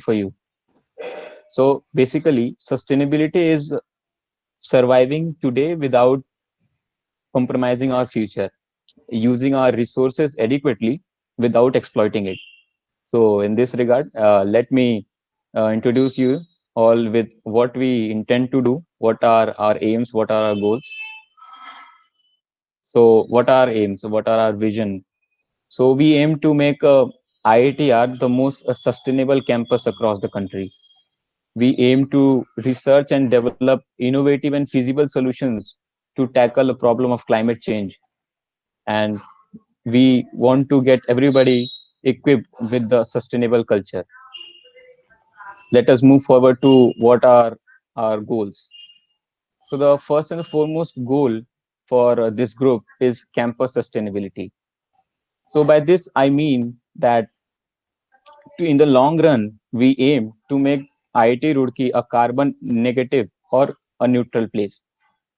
for you. So basically, sustainability is surviving today without compromising our future, using our resources adequately without exploiting it. So, in this regard, let me introduce you all with what we intend to do, what are our aims, what are our goals. So, what are our aims, what are our vision? So, we aim to make IITR the most sustainable campus across the country. We aim to research and develop innovative and feasible solutions to tackle the problem of climate change. And we want to get everybody equipped with the sustainable culture. Let us move forward to what are our goals. So the first and the foremost goal for this group is campus sustainability. So by this I mean that in the long run we aim to make IIT Roorkee a carbon negative or a neutral place.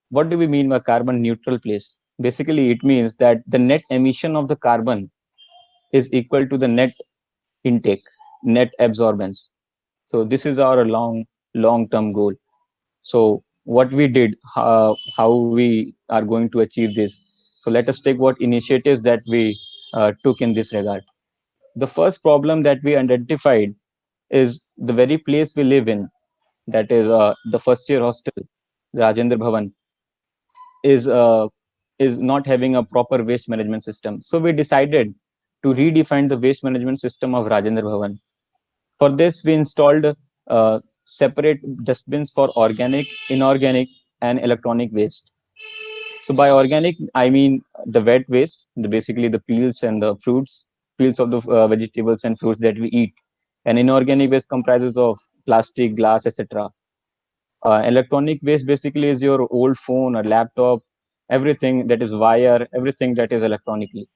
What do we mean by carbon neutral place? Basically, it means that the net emission of the carbon is equal to the net intake, net absorbance. So this is our long term goal. So what we did, how we are going to achieve this. So let us take what initiatives that we took in this regard. The first problem that we identified is the very place we live in, that is the first year hostel, Rajendra Bhavan, is uh, is not having a proper waste management system. So we decided to redefine the waste management system of Rajendra Bhavan. For this, we installed separate dustbins for organic, inorganic, and electronic waste. So by organic, I mean the wet waste, basically the peels and the fruits, peels of the vegetables and fruits that we eat. And inorganic waste comprises of plastic, glass, etc. Electronic waste basically is your old phone or laptop, everything that is wire, everything that is electronically.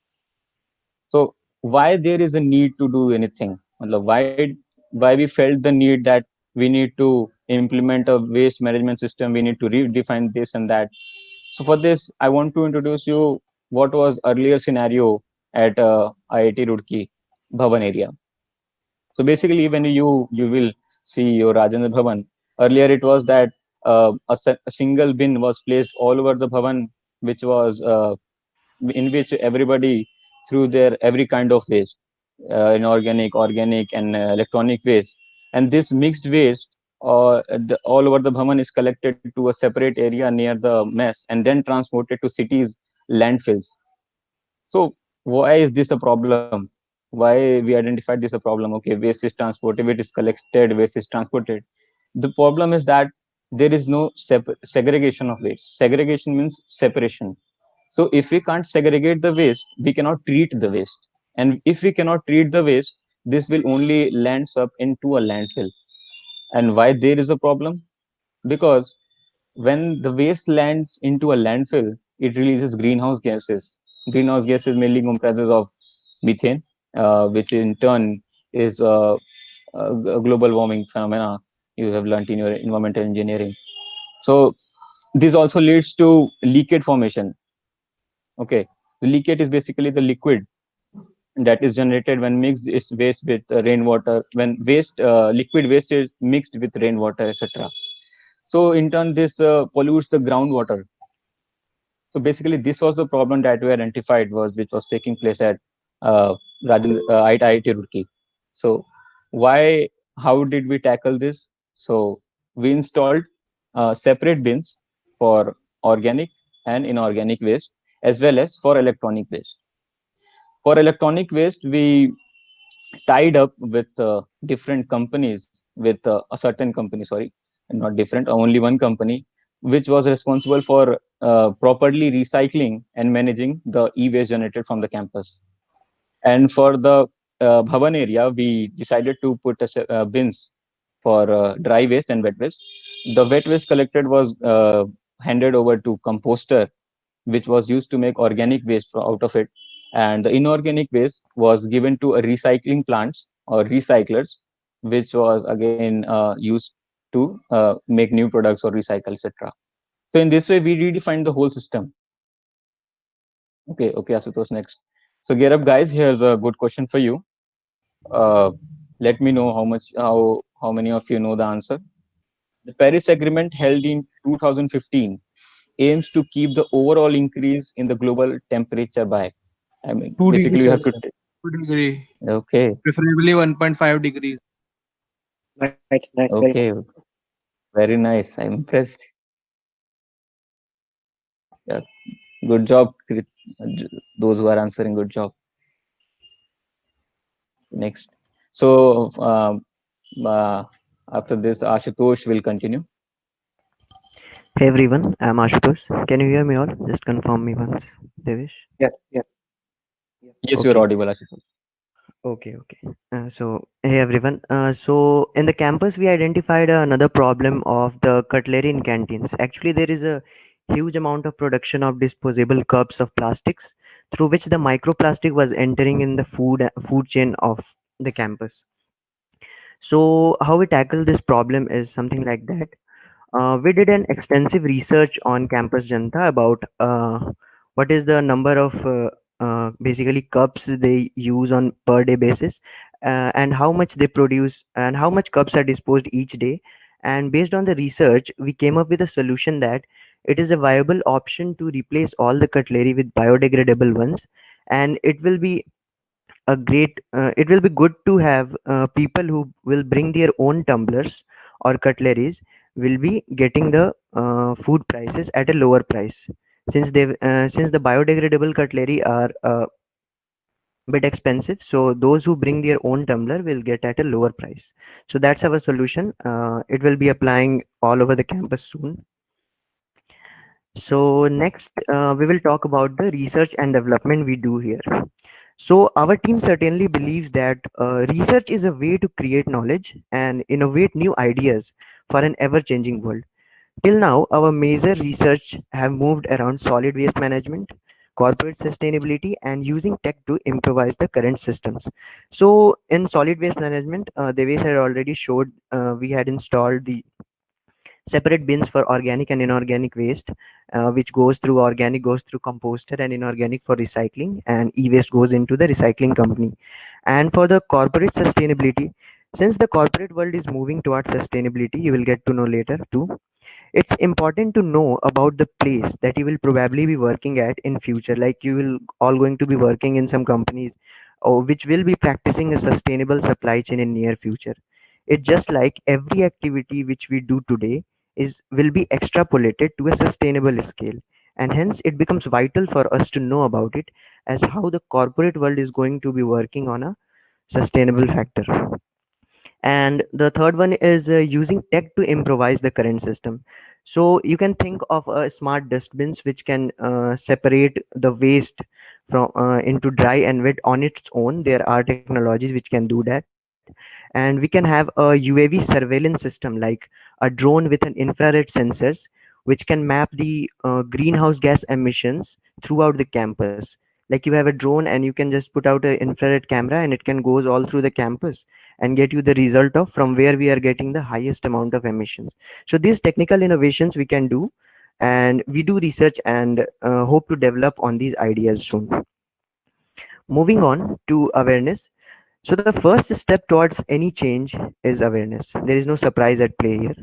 So why there is a need to do anything? Why we felt the need that we need to implement a waste management system, we need to redefine this and that. So for this, I want to introduce you what was earlier scenario at IIT Roorkee Bhavan area. So basically, when you will see your Rajendra Bhavan, earlier it was that a single bin was placed all over the Bhavan, which was in which everybody threw their every kind of waste, inorganic, organic, and electronic waste. And this mixed waste all over the Bhavan is collected to a separate area near the mess and then transported to cities' landfills. So why is this a problem? Why we identified this a problem? Okay, waste is transported, waste is collected, waste is transported. The problem is that there is no segregation of waste. Segregation means separation. So if we can't segregate the waste, we cannot treat the waste. And if we cannot treat the waste, this will only lands up into a landfill. And why there is a problem? Because when the waste lands into a landfill, it releases greenhouse gases. Greenhouse gases mainly comprises of methane, which in turn is a global warming phenomena you have learned in your environmental engineering. So this also leads to leachate formation. Okay, the leachate is basically the liquid that is generated when mixed is waste with rainwater. When waste liquid waste is mixed with rainwater, etc. So in turn, this pollutes the groundwater. So basically, this was the problem that we identified was which was taking place at IIT Roorkee. So why? How did we tackle this? So we installed separate bins for organic and inorganic waste as well as for electronic waste. For electronic waste, we tied up with different companies, with a certain company, sorry, not different, only one company, which was responsible for properly recycling and managing the e-waste generated from the campus. And for the Bhavan area, we decided to put bins for dry waste and wet waste. The wet waste collected was handed over to composter, which was used to make organic waste out of it. And the inorganic waste was given to a recycling plants or recyclers, which was again used to make new products or recycle, etc. So in this way, we redefined the whole system. Okay, Asutosh, next. So gear up, guys. Here's a good question for you. Uh, Let me know how many of you know the answer. The Paris Agreement, held in 2015, aims to keep the overall increase in the global temperature by, I mean, 2 basically degrees you have to Celsius. 2 degree, okay, preferably 1.5 degrees. Nice, nice, very nice. okay, very nice. I'm impressed. Yeah, good job, those who are answering. Good job. Next. So uh, after this, Ashutosh will continue. Hey everyone, I'm Ashutosh. Can you hear me all? Just confirm me once, Devish. Yes, yes, yes. Yes, you are Okay, audible, Ashutosh. okay. Hey everyone. So in the campus, we identified another problem of the cutlery in canteens. Actually, there is a huge amount of production of disposable cups of plastics, through which the microplastic was entering in the food chain of the campus. So how we tackle this problem is something like that. We did an extensive research on Campus Janta about what is the number of basically cups they use on per day basis, and how much they produce and how much cups are disposed each day. And based on the research, we came up with a solution that it is a viable option to replace all the cutlery with biodegradable ones, and it will be good to have people who will bring their own tumblers or cutleries will be getting the food prices at a lower price, since the biodegradable cutlery are a bit expensive, so those who bring their own tumbler will get at a lower price. So that's our solution. It will be applying all over the campus soon. So next, we will talk about the research and development we do here. So our team certainly believes that research is a way to create knowledge and innovate new ideas for an ever-changing world. Till now, our major research have moved around solid waste management, corporate sustainability, and using tech to improvise the current systems. So in solid waste management, Devesh had already showed we had installed the separate bins for organic and inorganic waste, which goes through organic goes through composter and inorganic for recycling, and e-waste goes into the recycling company. And for the corporate sustainability, since the corporate world is moving towards sustainability, you will get to know later too, it's important to know about the place that you will probably be working at in future. Like you will all going to be working in some companies or which will be practicing a sustainable supply chain in near future. It's just like every activity which we do today is will be extrapolated to a sustainable scale, and hence it becomes vital for us to know about it as how the corporate world is going to be working on a sustainable factor. And the third one is using tech to improvise the current system. So you can think of smart dustbins which can separate the waste from into dry and wet on its own. There are technologies which can do that, and we can have a UAV surveillance system like a drone with an infrared sensors which can map the greenhouse gas emissions throughout the campus. Like you have a drone and you can just put out an infrared camera and it can goes all through the campus and get you the result of from where we are getting the highest amount of emissions. So these technical innovations we can do, and we do research and hope to develop on these ideas soon. Moving on to awareness. So the first step towards any change is awareness. There is no surprise at play here.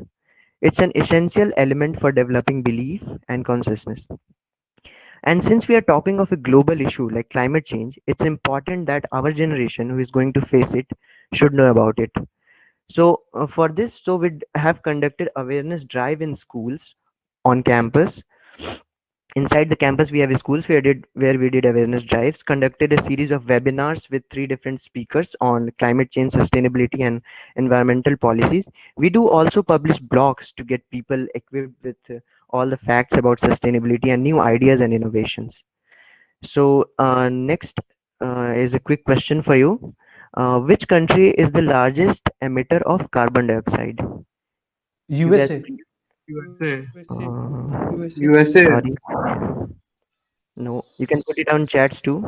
It's an essential element for developing belief and consciousness. And since we are talking of a global issue like climate change, it's important that our generation who is going to face it should know about it. So for this, so we have conducted awareness drive in schools, on campus. Inside the campus, we have schools where we did awareness drives, conducted a series of webinars with three different speakers on climate change, sustainability, and environmental policies. We do also publish blogs to get people equipped with all the facts about sustainability and new ideas and innovations. So next is a quick question for you. Which country is the largest emitter of carbon dioxide? If you guys, USA. USA. USA. sorry, no, you can put it on chats too.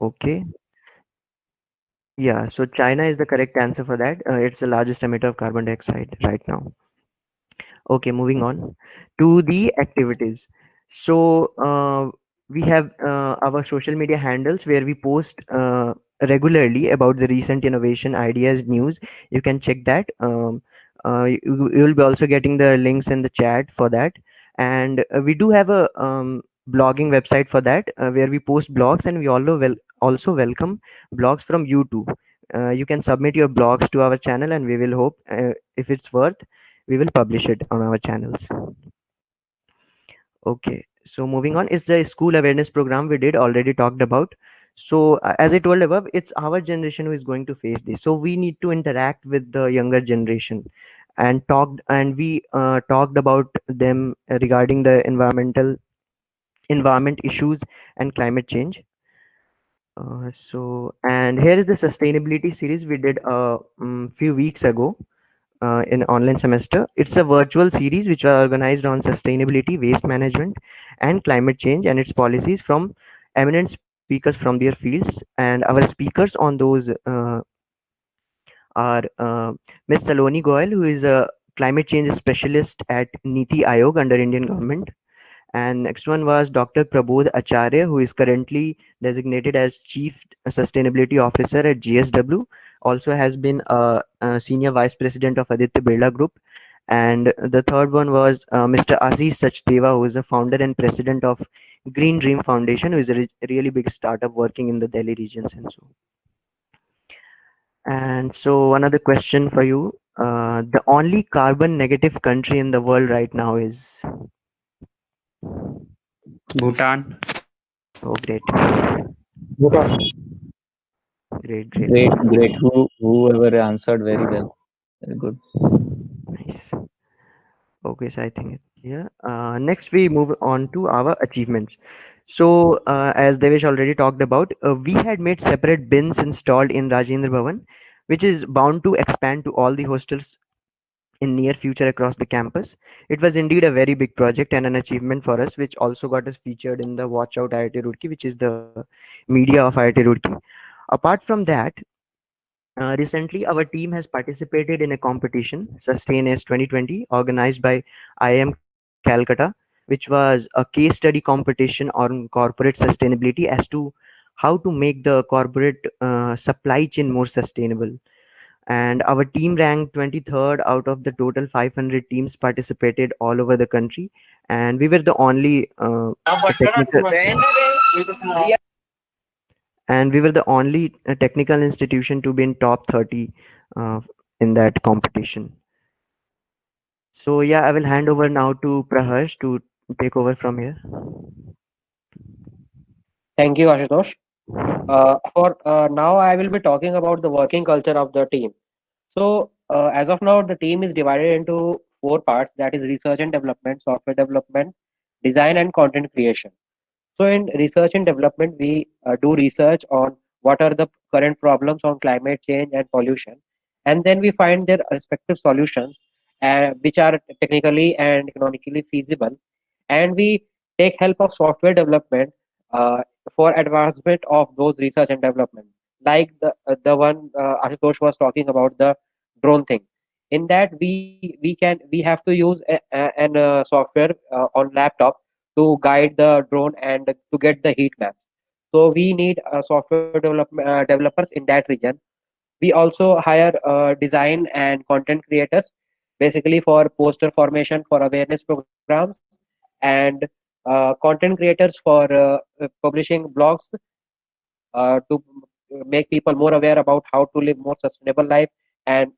Okay. Yeah, so China is the correct answer for that. It's the largest emitter of carbon dioxide right now. Okay, moving on to the activities. So we have our social media handles where we post regularly about the recent innovation ideas news. You can check that. You will be also getting the links in the chat for that. And we do have a blogging website for that, where we post blogs, and we also welcome blogs from you too. You can submit your blogs to our channel, and we will hope, if it's worth, we will publish it on our channels. Okay, so moving on is the school awareness program we did already talked about. So as I told above, it's our generation who is going to face this. So we need to interact with the younger generation, and we talked about them regarding the environment issues and climate change. And here is the sustainability series we did a few weeks ago in online semester. It's a virtual series which was organized on sustainability, waste management, and climate change and its policies from eminent speakers from their fields. And our speakers on those are Ms. Saloni Goyal, who is a climate change specialist at Niti Aayog under Indian government. And next one was Dr. Prabodh Acharya, who is currently designated as Chief Sustainability Officer at GSW. Also has been a senior vice president of Aditya Birla Group. And the third one was Mr. Ashish Sachdeva, who is the founder and president of Green Dream Foundation, who is a really big startup working in the Delhi regions and so. And so another question for you: the only carbon negative country in the world right now is? Bhutan. Oh, great. Bhutan. Great, great. Great. Whoever answered very well. Very good. Nice. Okay, so I think yeah. Next, we move on to our achievements. So, as Devesh already talked about, we had made separate bins installed in Rajendra Bhavan, which is bound to expand to all the hostels in near future across the campus. It was indeed a very big project and an achievement for us, which also got us featured in the Watch Out IIT Roorkee, which is the media of IIT Roorkee. Apart from that, recently, our team has participated in a competition, Sustain S 2020, organized by IIM Calcutta, which was a case study competition on corporate sustainability as to how to make the corporate supply chain more sustainable. And our team ranked 23rd out of the total 500 teams participated all over the country. And we were the only technical technical institution to be in top 30 uh, in that competition. So yeah, I will hand over now to Praharsh to take over from here. Thank you, Ashutosh. For now, I will be talking about the working culture of the team. So, as of now, the team is divided into four parts, that is research and development, software development, design, and content creation. So, in research and development, we do research on what are the current problems on climate change and pollution, and then we find their respective solutions, which are technically and economically feasible, and we take help of software development uh, for advancement of those research and development, like the one Ashutosh was talking about, the drone thing. In that, we have to use an software on laptop to guide the drone and to get the heat maps. So we need software developers in that region. We also hire design and content creators, basically for poster formation, for awareness programs, and content creators for publishing blogs to make people more aware about how to live more sustainable life, and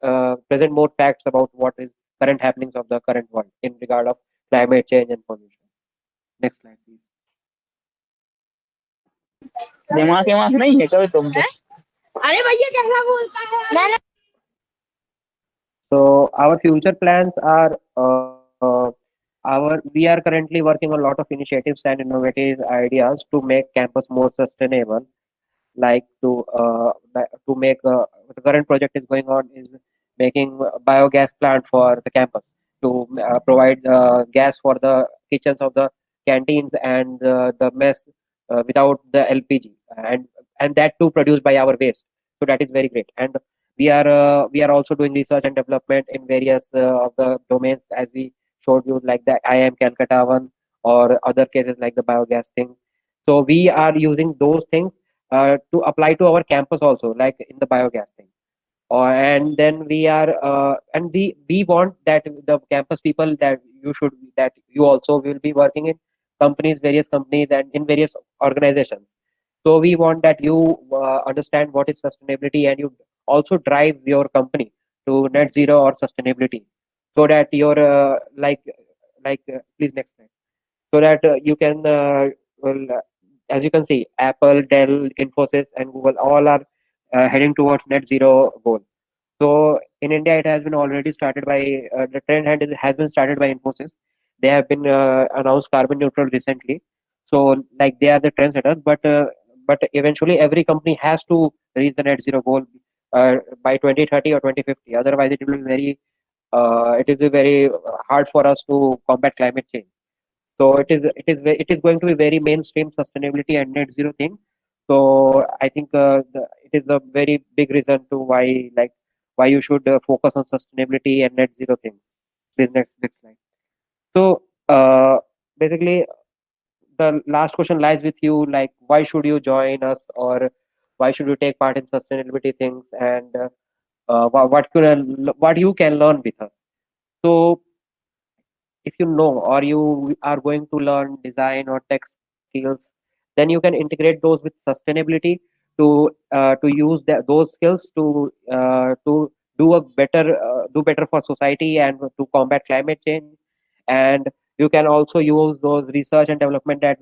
present more facts about what is current happenings of the current world in regard of climate change and pollution. Next slide, please. दिमाग दिमाग नहीं है कभी तुम पे अरे भैया कैसा बोलता है मैंने So our future plans are we are currently working on a lot of initiatives and innovative ideas to make campus more sustainable. Like to make the current project is going on is making a biogas plant for the campus to provide gas for the kitchens of the canteens and the mess without the LPG, and that too produced by our waste. So that is very great. And we are also doing research and development in various of the domains, as we showed you, like the IIM Calcutta one, or other cases like the biogas thing. So we are using those things to apply to our campus also, like in the biogas thing. And then we are and we want that the campus people that you also will be working in companies, various companies, and in various organizations. So we want that you understand what is sustainability, and you also drive your company to net zero or sustainability, so that your please next slide, so that you can well, as you can see, Apple, Dell, Infosys, and Google all are heading towards net zero goal. So in India, it has been already started by the trend has been started by Infosys. They have been announced carbon neutral recently. So like they are the trendsetters, but eventually every company has to reach the net zero goal by 2030 or 2050. Otherwise, it is very hard for us to combat climate change. So it is going to be very mainstream sustainability and net zero thing. So I think it is a very big reason to why you should focus on sustainability and net zero things. Please next slide. So basically, the last question lies with you. Like, why should you join us, or why should you take part in sustainability things, and what you can learn with us? So if you know or you are going to learn design or tech skills, then you can integrate those with sustainability to use those skills to do better for society and to combat climate change. And you can also use those research and development that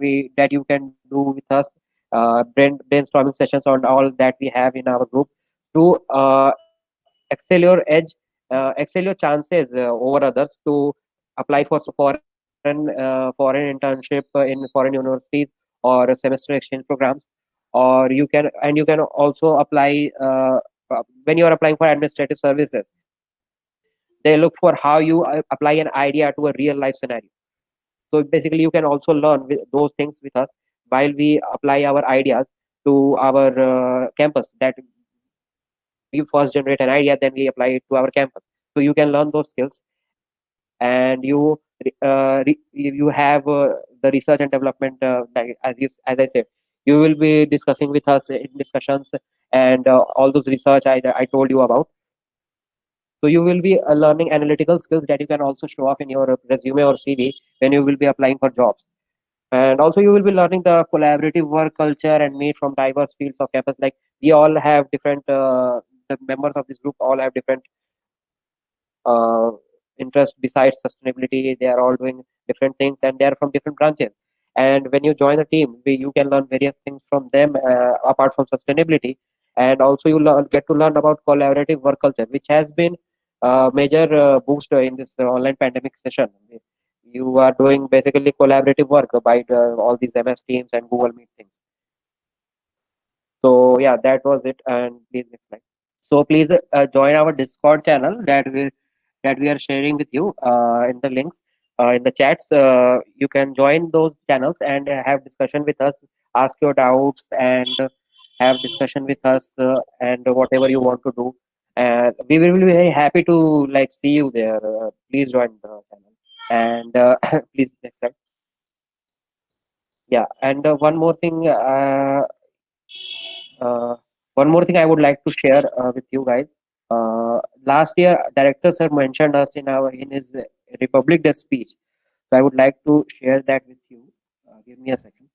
you can do with us, brainstorming sessions on all that we have in our group to excel your chances over others to apply for foreign internship in foreign universities or semester exchange programs. Or you can also apply when you are applying for administrative services. They look for how you apply an idea to a real life scenario. So basically, you can also learn those things with us while we apply our ideas to our campus. That we first generate an idea, then we apply it to our campus. So you can learn those skills, and you have the research and development, like as I said, you will be discussing with us in discussions, and all those research I told you about. So you will be learning analytical skills that you can also show off in your resume or CV when you will be applying for jobs. And also you will be learning the collaborative work culture and meet from diverse fields of campus. Like we all have different the members of this group all have different uh, interest besides sustainability. They are all doing different things, and they are from different branches. And when you join a team, you can learn various things from them apart from sustainability. And also you get to learn about collaborative work culture, which has been a major boost in this online pandemic session. You are doing basically collaborative work by all these MS Teams and Google Meet things. So yeah, that was it. And please next slide. So please join our Discord channel that we are sharing with you in the links in the chats. You can join those channels and have discussion with us, ask your doubts, and have discussion with us, and whatever you want to do. We will be very happy to like see you there. Please join the channel. And please next slide. Yeah, and one more thing I would like to share with you guys. Last year, director sir mentioned us in his Republic Day speech. So I would like to share that with you. Give me a second.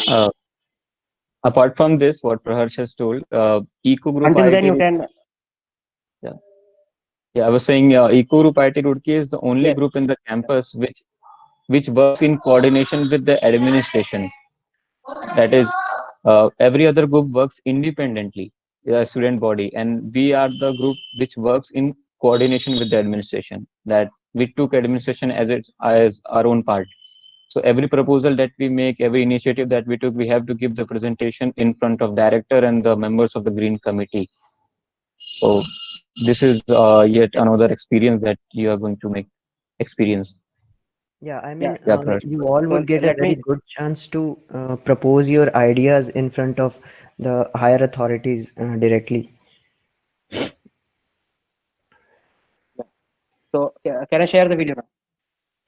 Uh, Apart from this, what Praharsh has told, Eco Group Until then, IT, you can. yeah, yeah, I was saying, Eco Group IT Roorkee is the only Yeah. group in the campus which works in coordination with the administration. That is, every other group works independently, the student body, and we are the group which works in coordination with the administration. That we took administration as our own part. So every proposal that we make, every initiative that we took, we have to give the presentation in front of director and the members of the Green Committee. So this is yet another experience that you are going to make experience. Yeah, I Yeah. mean, Yeah, Praharsh. you all So would get a let very me. good chance to propose your ideas in front of the higher authorities directly. So can I share the video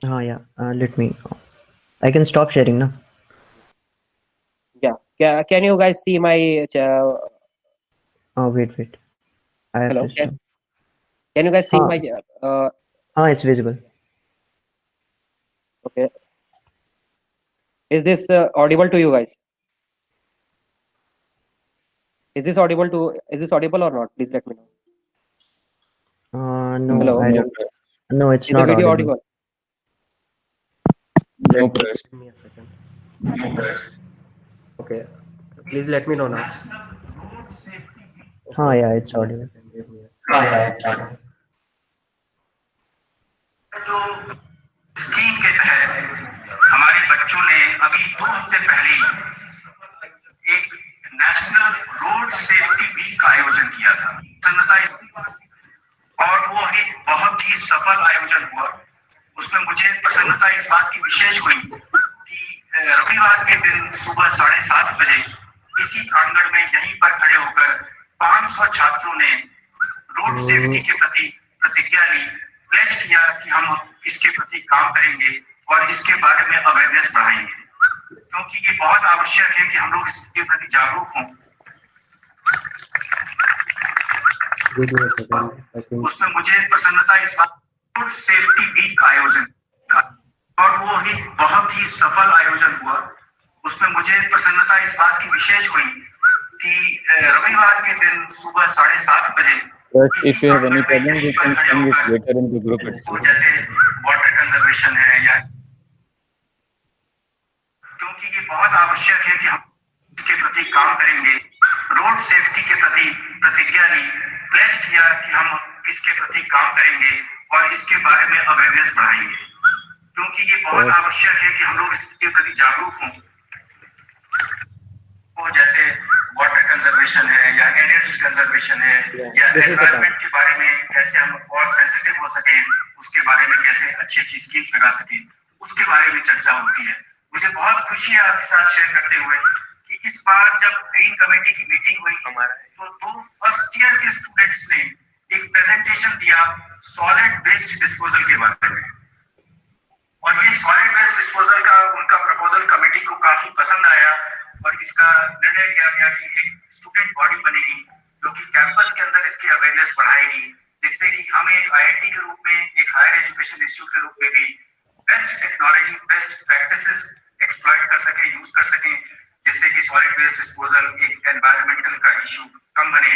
now? Yeah. Let me. I can stop sharing now. Yeah. Can you guys see my? Wait. I have Hello. to stop. Can you guys see Ah. my? It's visible. Okay. Is this audible to you guys? Is this audible or not? Please let me know. No, Hello? I don't. No, it's Is the not video audible. audible? No, Prash. Give me a second. Okay. Please let me know now. Yeah, it's audible. जो scheme के तहत हमारे बच्चों ने अभी 2 हफ्ते पहले एक नेशनल रोड सेफ्टी वीक का आयोजन किया था और वो एक बहुत ही सफल आयोजन हुआ। उसमें मुझे प्रसन्नता इस बात की विशेष हुई कि रविवार के दिन सुबह 7:30 बजे इसी प्रांगण में यहीं पर खड़े होकर 500 छात्रों ने रोड सेफ्टी के प्रति प्रतिज्ञा ली, प्लेज किया कि हम इसके प्रति काम करेंगे और इसके बारे में अवेयरनेस बढ़ाएंगे, क्योंकि ये बहुत आवश्यक है कि हम लोग इसके प्रति जागरूक हों। उसमें मुझे प्रसन्नता इस बात रोड सेफ्टी वीक का आयोजन और वो ही बहुत ही सफल आयोजन हुआ। उसमें मुझे प्रसन्नता इस बात की विशेष हुई कि रविवार के दिन सुबह 7:30 बजे If you have any problem, you can send it later in the group itself. जैसे वाटर कंजर्वेशन है या क्योंकि ये बहुत आवश्यक है कि हम इसके प्रति काम करेंगे। रोड सेफ्टी के प्रति प्रतिज्ञा ली, प्लेज किया कि हम इसके प्रति काम करेंगे और इसके बारे में अवेयरनेस बढ़ाएंगे, क्योंकि ये बहुत आवश्यक है कि हम लोग इसके प्रति जागरूक हों। वो जैसे वाटर कंजर्वेशन है या एनर्जी कंजर्वेशन है या एनवायरनमेंट के बारे में कैसे हम और सेंसिटिव हो सके, उसके बारे में कैसे अच्छी अच्छी स्कीम्स लगा सके, उसके बारे में चर्चा होती है। मुझे बहुत खुशी है आपके साथ शेयर करते हुए कि इस बार जब ग्रीन कमेटी की मीटिंग हुई तो 2 फर्स्ट ईयर के स्टूडेंट्स ने एक प्रेजेंटेशन दिया सॉलिड वेस्ट डिस्पोजल के बारे में, और ये सॉलिड वेस्ट डिस्पोजल का उनका प्रपोजल कमेटी को काफी पसंद आया और इसका निर्णय लिया गया कि एक स्टूडेंट बॉडी बनेगी जो कि कैंपस के अंदर इसकी अवेयरनेस बढ़ाएगी, जिससे कि हम एक आईआईटी के रूप में, एक हायर एजुकेशन इंस्टीट्यूट के रूप में भी best technology, best practices exploit कर सके, यूज कर सके, जिससे कि सॉलिड वेस्ट डिस्पोजल एक एनवायरमेंटल का इशू कम बने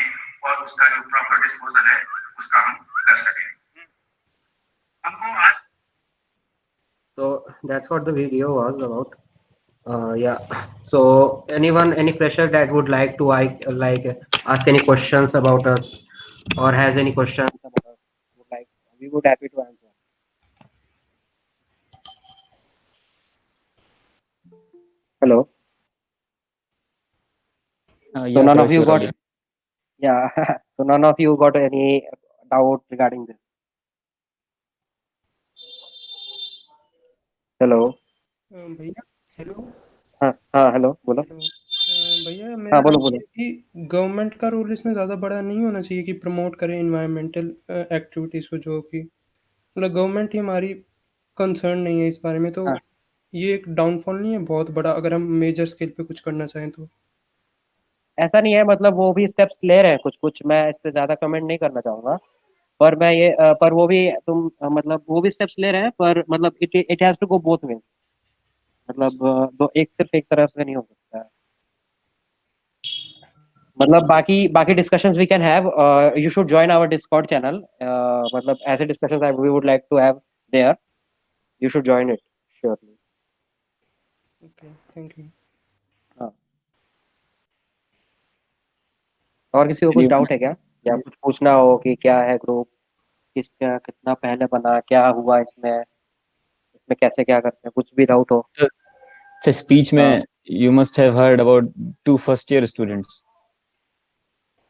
और उसका जो प्रॉपर डिस्पोजल है उसका हम कर सके। हमको आज So that's what the video was about. Yeah. So any fresher that would like to ask any questions about us or has any questions about us, we would happy to answer. Hello. So Yeah, none of Prash, you you're got audible. yeah. So none of you got any doubt regarding this. Hello. भैया hello हाँ hello बोलो। भैया मेरा बोलो, doubt बोलो। है कि government का रोल इसमें ज़्यादा बड़ा नहीं होना चाहिए कि प्रमोट करें इन्वायरमेंटल एक्टिविटीज़ को, जो कि मतलब गवर्नमेंट ही हमारी कंसर्न नहीं है इस बारे में, तो ये एक डाउनफॉल नहीं है बहुत बड़ा अगर हम मेजर स्केल पे कुछ करना चाहें तो? ऐसा नहीं है, मतलब वो भी स्टेप्स ले रहे हैं कुछ कुछ, मैं इस पे ज्यादा कमेंट नहीं करना चाहूंगा, पर मैं ये पर वो भी तुम मतलब वो भी स्टेप्स ले रहे हैं, पर मतलब it has to go both ways, मतलब दो एक सिर्फ एक तरफ से नहीं हो सकता है। मतलब बाकी discussions we can have, you should join our Discord channel, मतलब ऐसे discussions we would like to have there, you should join it surely. Okay, thank you. और किसी को कुछ डाउट है क्या, या कुछ पूछना हो कि क्या है ग्रुप, किसका कितना पहले बना, क्या हुआ इसमें कैसे क्या करते हैं, कुछ भी डाउट हो? So speech में you must have heard about 2 first-year students.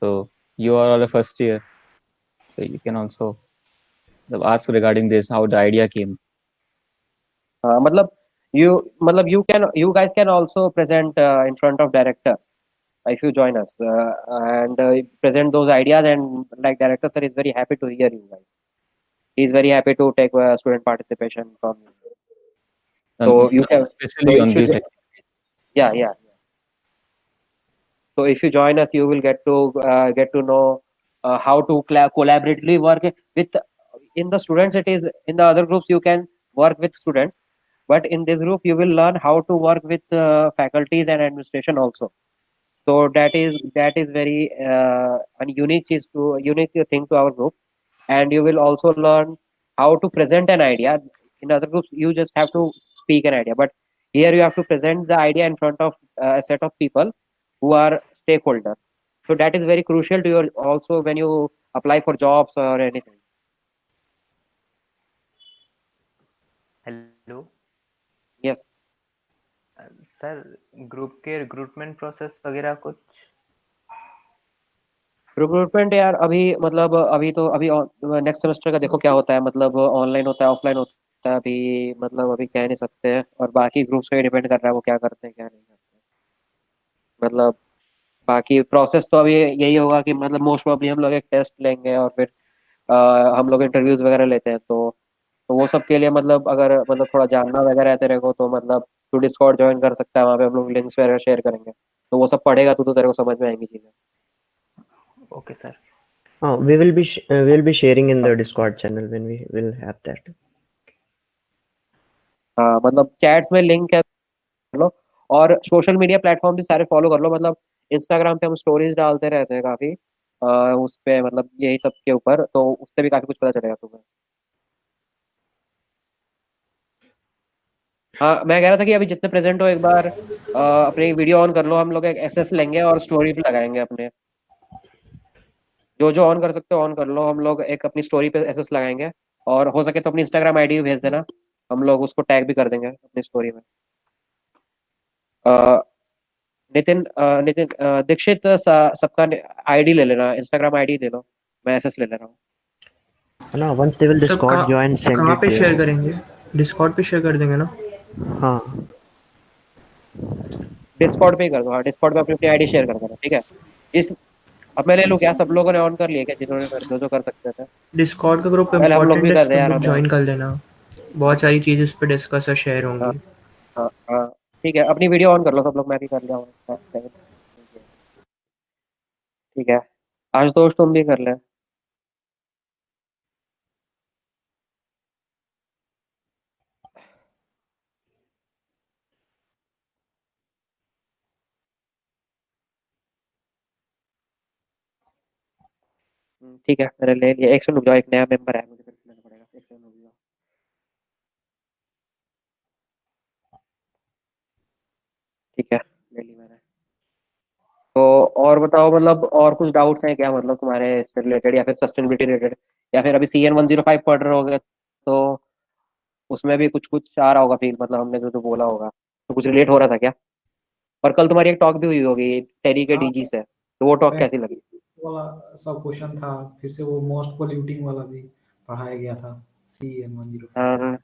So you are all a first year, so you can also ask regarding this, how the idea came. मतलब you guys can also present in front of director if you join us, and present those ideas, and like director sir is very happy to hear you guys. He's very happy to take student participation from you. Um, So you can, especially so on if you this. yeah. So if you join us, you will get to know how to collaboratively work with. In the students, it is in the other groups you can work with students, but in this group you will learn how to work with faculties and administration also. So that is very unique thing to our group, and you will also learn how to present an idea. In other groups, you just have to speak an idea, but here you have to present the idea in front of a set of people who are stakeholders. So that is very crucial to your also when you apply for jobs or anything. Hello Yes. Sir group के recruitment process वगैरह कुछ recruitment यार अभी मतलब अभी next semester का देखो क्या होता है, मतलब ऑनलाइन होता है ऑफलाइन होता है, अभी मतलब अभी कह नहीं सकते हैं, और बाकी ग्रुप्स पे डिपेंड कर रहा है वो क्या करते हैं क्या नहीं करते हैं। मतलब बाकी प्रोसेस तो अभी यही होगा कि मतलब मोस्ट प्रोबब्ली हम लोग एक टेस्ट लेंगे और फिर हम लोग इंटरव्यूज वगैरह लेते हैं, तो वो सब के लिए मतलब अगर मतलब थोड़ा जानना वगैरह है तेरे को तो मतलब तू डिस्कॉर्ड ज्वाइन कर सकता है, वहाँ पे हम लोग लिंक्स वगैरह शेयर करेंगे, तो वो सब पढ़ेगा तो तेरे को समझ में आएंगी चीजें। Okay sir we'll be sharing in the Discord channel when we will have that. हाँ मतलब चैट्स में लिंक है कर लो, और सोशल मीडिया प्लेटफॉर्म भी सारे फॉलो कर लो, मतलब इंस्टाग्राम पे हम स्टोरीज डालते रहते हैं काफी उस पे मतलब यही सब के ऊपर, तो उससे भी काफी कुछ पता चलेगा तुम्हें। हाँ मैं कह रहा था कि अभी जितने प्रेजेंट हो एक बार अपनी वीडियो ऑन कर लो, हम लोग एक एक्सेस लेंगे और स्टोरी पे लगाएंगे अपने, जो जो ऑन कर सकते हो ऑन कर लो, हम लोग एक अपनी स्टोरी पे एक्सेस लगाएंगे, और हो सके तो अपनी इंस्टाग्राम आईडी भी भेज देना, हम लोग उसको टैग भी कर देंगे अपनी स्टोरी में। अ, नितिन दीक्षित सबका आईडी ले लेना, इंस्टाग्राम आईडी दे लो, मैं एसेस ले ले रहा हूँ। ना once they will सब Discord join, send कहाँ it पे शेयर there. करेंगे? डिस्कॉर्ड पे शेयर कर देंगे ना? हाँ डिस्कॉर्ड पे ही कर दो, हाँ डिस्कॉर्ड पे अपनी अपनी आईडी शेयर कर देना, ठीक है। इस अब मैं ले लूँ क्या, सब लोगों ने ऑन कर लिया क्या, जिन्होंने जो जो कर सकते थे? डिस्कॉर्ड का ग्रुप पहले हम लोग इम्पोर्टेंट भी है, कर रहे सब हैं यार लोग हमें। ज्वाइन कर लेना, बहुत सारी चीज़ें इस पे डिस्कस और शेयर हाँ होंगी। हाँ हाँ ठीक है, अपनी वीडियो ऑन कर लो सब लोग, मैं भी कर लिया हूँ। ठीक है, आशुतोष तुम भी कर ले। ठीक है मैंने ले लिया, एक सेकंड रुक जाओ, एक नया मेंबर है मुझे फिर से लेना पड़ेगा, एक सेकंड रुक जाओ। ठीक है ले ली मैंने। तो और बताओ मतलब और कुछ डाउट्स हैं क्या, मतलब तुम्हारे इससे रिलेटेड या फिर सस्टेनेबिलिटी रिलेटेड, या फिर अभी CN 105 पढ़ रहे होगे तो उसमें भी कुछ कुछ आ रहा होगा फील, मतलब हमने जो जो बोला होगा तो कुछ रिलेट हो रहा था क्या? और कल तुम्हारी एक टॉक भी हुई होगी टेरी के हाँ डीजी से, तो वो टॉक मैं कैसी लगी? वाला सब क्वेश्चन था, फिर से वो मोस्ट पोल्यूटिंग वाला भी पढ़ाया गया था, CN 105 हाँ में।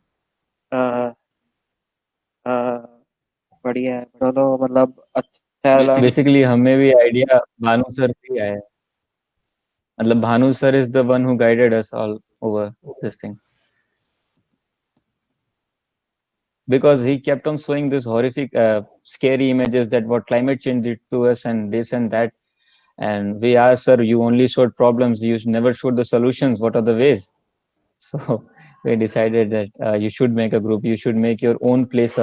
हाँ हाँ हाँ, बढ़िया है, चलो मतलब अच्छा लगा। Basically हमें भी आइडिया भानु सर से ही आया है। मतलब Bhanu sir is the one who guided us all over this thing, because he kept on showing this horrific scary images that what climate change did to us and this and that, and we asked, sir, you only showed problems, you never showed the solutions, what are the ways? So we decided that you should make a group, you should make your own place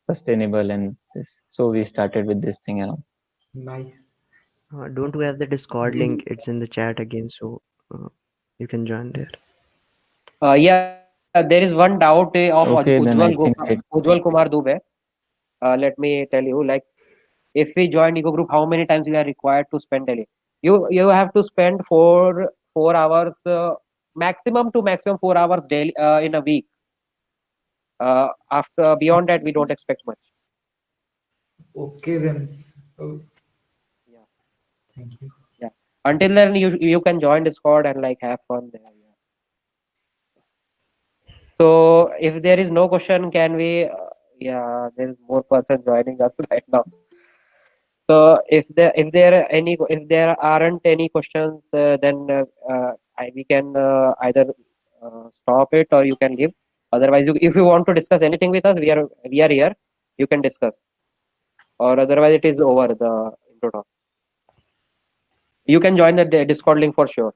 sustainable, and this, so we started with this thing around. Nice. don't we have the Discord link? It's in the chat again, so you can join there. Yeah, there is one doubt of Okay, then I think Ujjwal Kumar Dubey. Let me tell you, like, if we join Eco Group, how many times we are required to spend daily? You have to spend 4 hours, maximum 4 hours daily in a week. After beyond that, we don't expect much. Okay then. Oh, Yeah, thank you. yeah. Until then, you can join Discord and like have fun there. Yeah. So if there is no question, can we? Yeah, there is more person joining us right now. So if there aren't any questions, then we can either stop it, or you can give. Otherwise, if you want to discuss anything with us, we are here. You can discuss, or otherwise it is over the intro talk. You can join the Discord link for sure,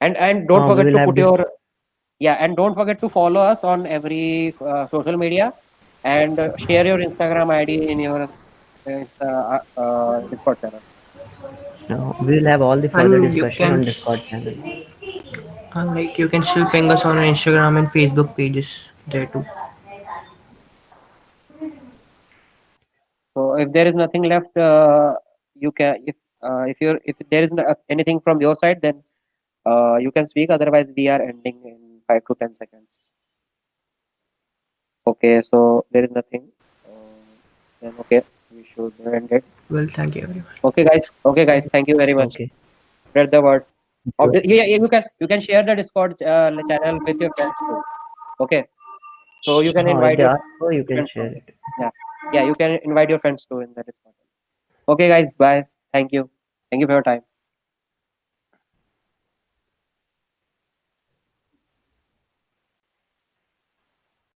and don't we forget will to have put your and don't forget to follow us on every social media, and share your Instagram ID in your Discord channel. We will have all the further And you discussion can on Discord channel. like you can still ping us on our Instagram and Facebook pages there too. So if there is nothing left, you can if there is anything from your side, then you can speak. Otherwise, we are ending in 5 to 10 seconds. Okay, so there is nothing. Then okay, we should end it. Well, thank you everyone. Okay, guys. Thank you very much. Okay. Spread the word. Sure. Yeah, you can share the Discord channel with your friends too. Okay, so you can If invite they your ask for, you can friends. share it. Yeah, you can invite your friends too in the Discord. Okay, guys, bye. Thank you for your time.